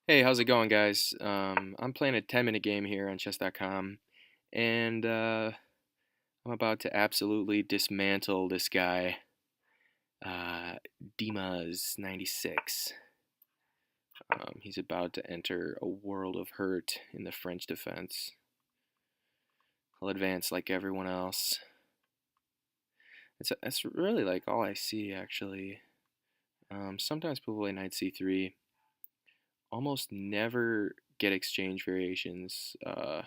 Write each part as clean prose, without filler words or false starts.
Hey, how's it going, guys? I'm playing a 10-minute game here on chess.com, and I'm about to absolutely dismantle this guy, uh, dimas96. He's about to enter a world of hurt in the French defense. He'll advance like everyone else. That's really like all I see, actually. Sometimes people play knight c3. Almost never get exchange variations. Or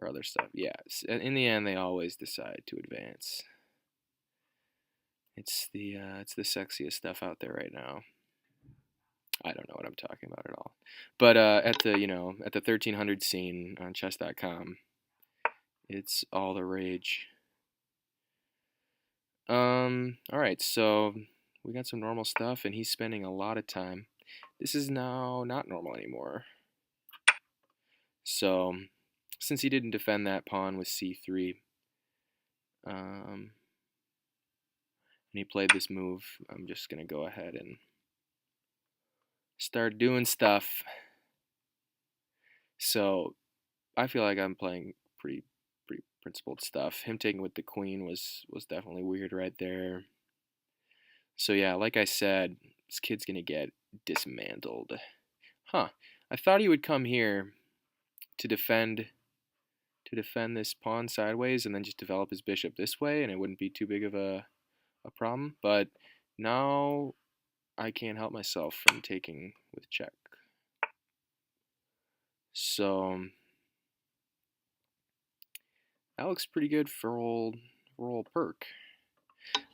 other stuff. Yeah, in the end, they always decide to advance. It's the sexiest stuff out there right now. I don't know what I'm talking about at all. But at the 1300 scene on chess.com, it's all the rage. All right, so we got some normal stuff, and he's spending a lot of time. This is now not normal anymore. So, since he didn't defend that pawn with c3, and he played this move, I'm just gonna go ahead and start doing stuff. So I feel like I'm playing pretty principled stuff. Him taking with the queen was definitely weird right there. So yeah, like I said, this kid's gonna get dismantled. Huh. I thought he would come here to defend this pawn sideways and then just develop his bishop this way and it wouldn't be too big of a problem. But now I can't help myself from taking with check. So that looks pretty good for old Perk.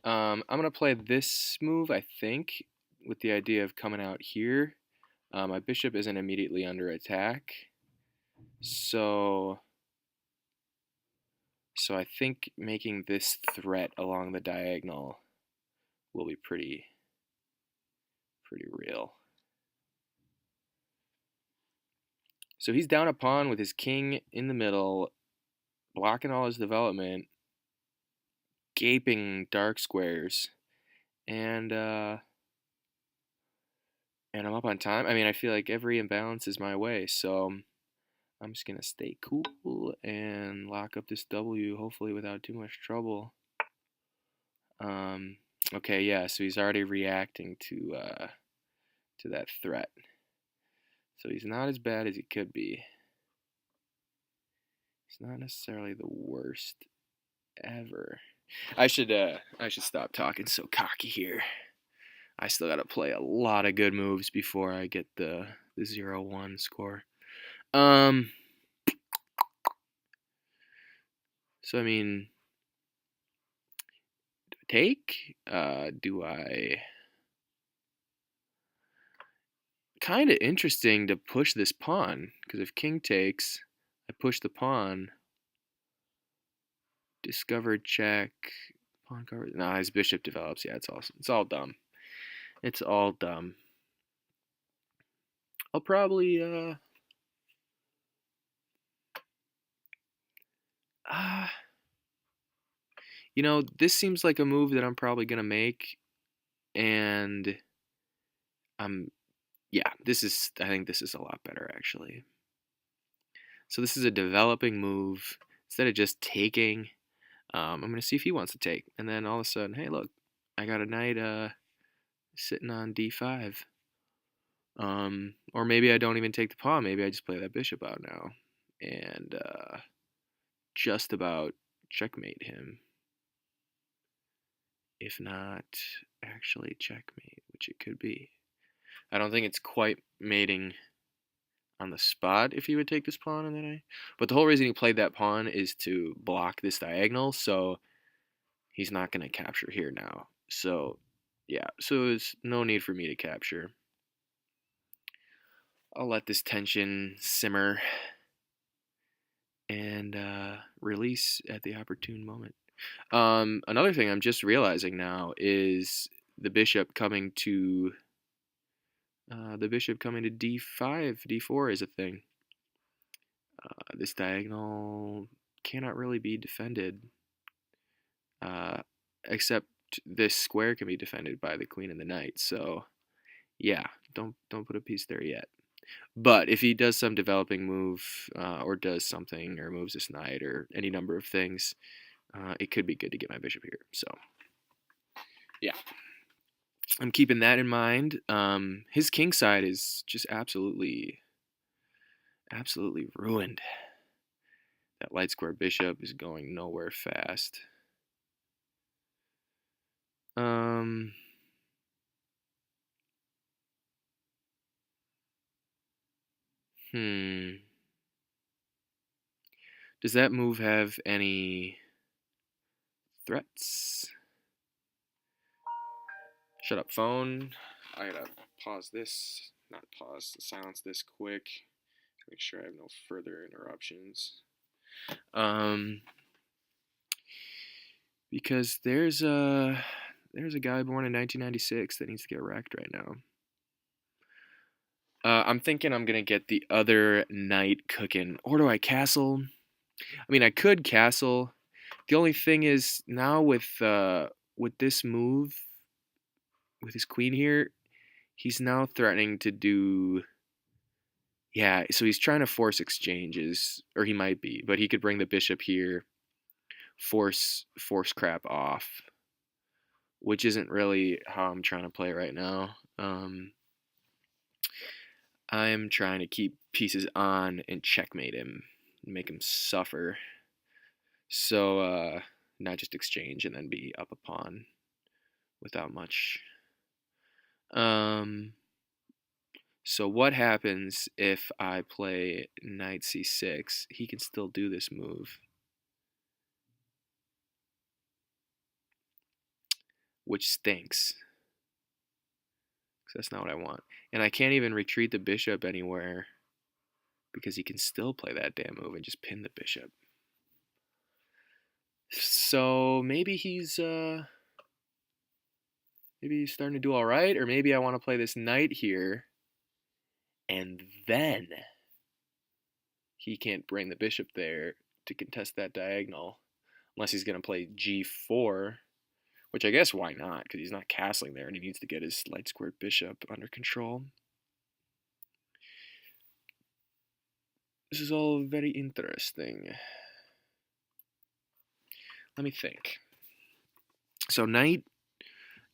I'm gonna play this move, I think, with the idea of coming out here. My bishop isn't immediately under attack, so I think making this threat along the diagonal will be pretty real. So he's down a pawn with his king in the middle, blocking all his development, gaping dark squares, and I'm up on time. I mean, I feel like every imbalance is my way, so I'm just going to stay cool and lock up this W, hopefully without too much trouble. Okay, yeah, so he's already reacting to that threat. So he's not as bad as he could be. He's not necessarily the worst ever. I should stop talking so cocky here. I still got to play a lot of good moves before I get the 0-1 score. So I mean, take? Do I? Kind of interesting to push this pawn, because if king takes, I push the pawn. Discovered check. Pawn cover. Nah, his bishop develops. Yeah, it's all dumb. It's all dumb. I'll probably uh this seems like a move that I'm probably gonna make, and I'm yeah, I think this is a lot better actually. So this is a developing move. Instead of just taking, I'm gonna see if he wants to take, and then all of a sudden, hey, look, I got a knight sitting on d5. Or maybe I don't even take the pawn. Maybe I just play that bishop out now, and just about checkmate him, if not actually checkmate, which it could be. I don't think it's quite mating on the spot if he would take this pawn and then but the whole reason he played that pawn is to block this diagonal, so he's not going to capture here now. So yeah, so there's no need for me to capture. I'll let this tension simmer and release at the opportune moment. Another thing I'm just realizing now is the bishop coming to d5, d4 is a thing. This diagonal cannot really be defended, except this square can be defended by the queen and the knight. So, yeah, don't put a piece there yet. But if he does some developing move, or does something, or moves this knight, or any number of things, it could be good to get my bishop here. So, yeah, I'm keeping that in mind. His king side is just absolutely ruined. That light square bishop is going nowhere fast. Does that move have any threats? Shut up, phone. I gotta pause this. Not pause, silence this quick. Make sure I have no further interruptions. Because there's a guy born in 1996 that needs to get wrecked right now. I'm thinking I'm gonna get the other knight cooking. Or do I castle? I mean, I could castle. The only thing is now with this move, with his queen here, he's now threatening to do. Yeah, so he's trying to force exchanges, or he might be, but he could bring the bishop here, force crap off, which isn't really how I'm trying to play right now. I'm trying to keep pieces on and checkmate him, make him suffer. So, not just exchange and then be up a pawn without much. So what happens if I play knight c6? He can still do this move, which stinks, because that's not what I want. And I can't even retreat the bishop anywhere, because he can still play that damn move and just pin the bishop. So maybe he's starting to do all right, or maybe I want to play this knight here, and then he can't bring the bishop there to contest that diagonal, unless he's going to play g4, which I guess why not, because he's not castling there and he needs to get his light squared bishop under control. This is all very interesting. Let me think. So knight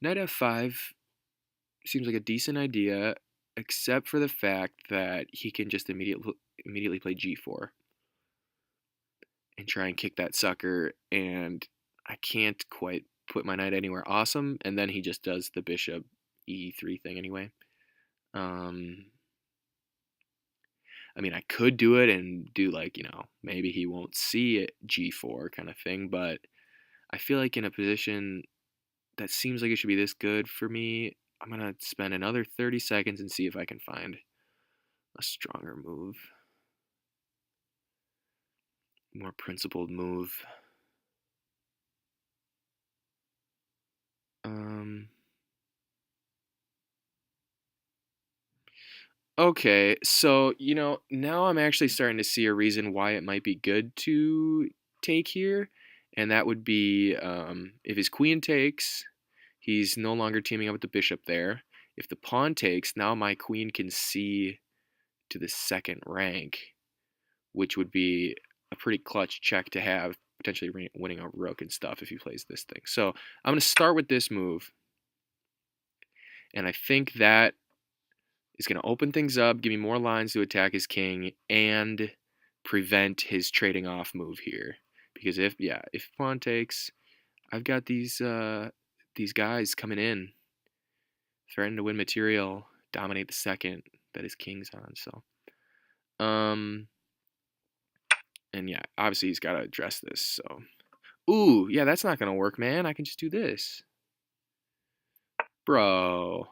f5 seems like a decent idea, except for the fact that he can just immediately play g4 and try and kick that sucker, and I can't quite put my knight anywhere awesome, and then he just does the bishop e3 thing anyway. I mean, I could do it and do, like, maybe he won't see it g4 kind of thing, but I feel like in a position that seems like it should be this good for me, I'm going to spend another 30 seconds and see if I can find a stronger move. More principled move. Okay, so, now I'm actually starting to see a reason why it might be good to take here, and that would be if his queen takes, he's no longer teaming up with the bishop there. If the pawn takes, now my queen can see to the second rank, which would be a pretty clutch check to have, potentially winning a rook and stuff if he plays this thing. So I'm going to start with this move, and I think that is going to open things up, give me more lines to attack his king, and prevent his trading off move here. Because if pawn takes, I've got these guys coming in, threatening to win material, dominate the second that his king's on. So, and yeah, obviously he's got to address this. So, ooh, yeah, that's not gonna work, man. I can just do this, bro.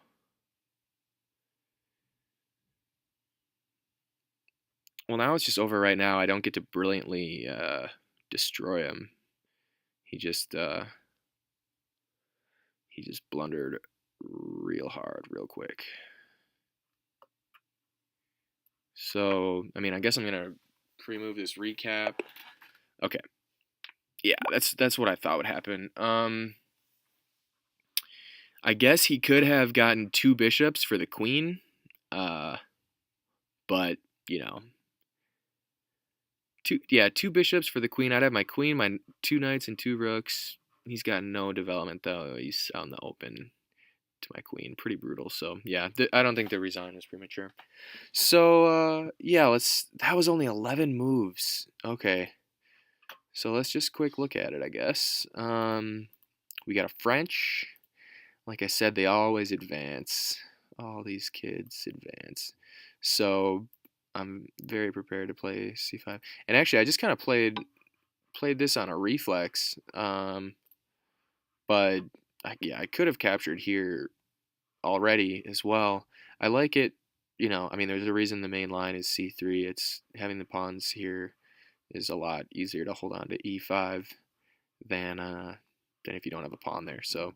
Well, now it's just over right now. I don't get to brilliantly destroy him. He just blundered real hard, real quick. So, I mean, I guess I'm gonna pre-move this recap. Okay. Yeah, that's what I thought would happen. I guess he could have gotten two bishops for the queen, But you know, two bishops for the queen. I'd have my queen, my two knights, and two rooks. He's got no development though. He's out in the open to my queen. Pretty brutal. So yeah, I don't think the resign was premature. So yeah, that was only 11 moves. Okay. So let's just quick look at it, I guess. We got a French. Like I said, they always advance. All these kids advance. So I'm very prepared to play c5. And actually, I just kind of played this on a reflex. But yeah, I could have captured here already as well. I like it. I mean, there's a reason the main line is c3. It's having the pawns here is a lot easier to hold on to e5 than if you don't have a pawn there. So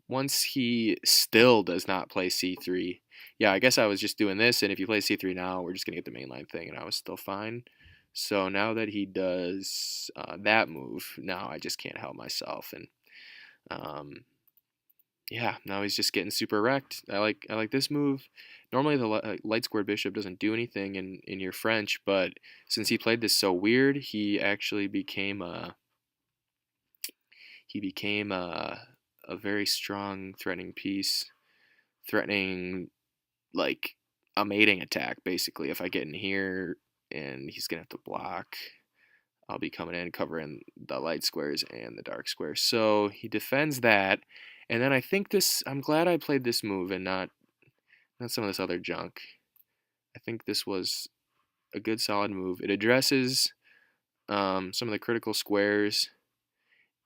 once he still does not play c3, yeah, I guess I was just doing this, and if you play c3 now, we're just gonna get the main line thing, and I was still fine. So now that he does that move, now I just can't help myself, and yeah, now he's just getting super wrecked. I like this move. Normally the light squared bishop doesn't do anything in your French, but since he played this so weird, he actually became a very strong threatening piece, threatening like a mating attack basically. If I get in here and he's gonna have to block, I'll be coming in covering the light squares and the dark squares. So he defends that, and then I think I'm glad I played this move and not some of this other junk. I think this was a good solid move. It addresses some of the critical squares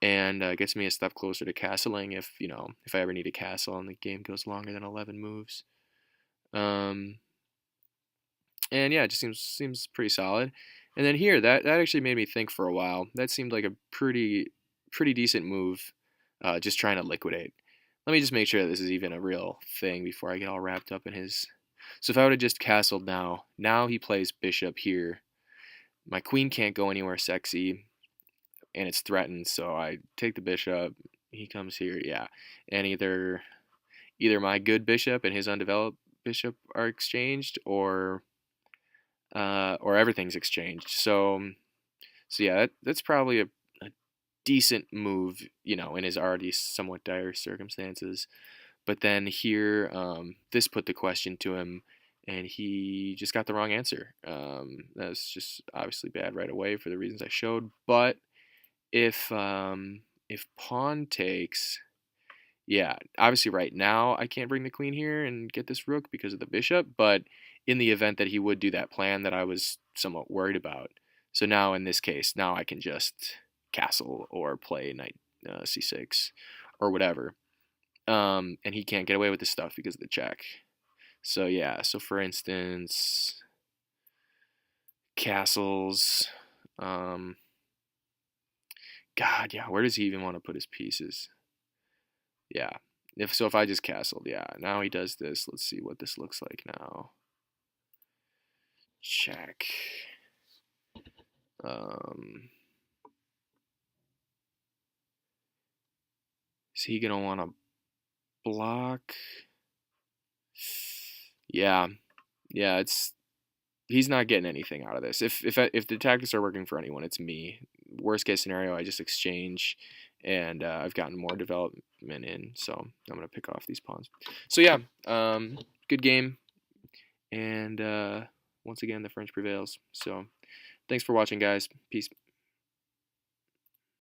and gets me a step closer to castling if I ever need a castle and the game goes longer than 11 moves. And yeah, it just seems pretty solid. And then here, that actually made me think for a while. That seemed like a pretty decent move, just trying to liquidate. Let me just make sure that this is even a real thing before I get all wrapped up in his. So if I would have just castled now he plays bishop here. My queen can't go anywhere sexy, and it's threatened, so I take the bishop. He comes here, yeah, and either my good bishop and his undeveloped bishop are exchanged, or everything's exchanged. So yeah, that's probably a decent move, in his already somewhat dire circumstances. But then here, this put the question to him, and he just got the wrong answer. That's just obviously bad right away for the reasons I showed. But if pawn takes, yeah, obviously right now I can't bring the queen here and get this rook because of the bishop. But in the event that he would do that plan that I was somewhat worried about, so now in this case, now I can just castle or play knight c6 or whatever. And he can't get away with this stuff because of the check. So yeah, so for instance, castles. God, yeah, where does he even want to put his pieces? Yeah, if I just castled, yeah, now he does this. Let's see what this looks like now. Check. Is he gonna want to block? Yeah, he's not getting anything out of this. If the tactics are working for anyone, it's me. Worst case scenario, I just exchange, and I've gotten more development in, so I'm gonna pick off these pawns. So yeah, good game, and once again the French prevails. So thanks for watching, guys. Peace.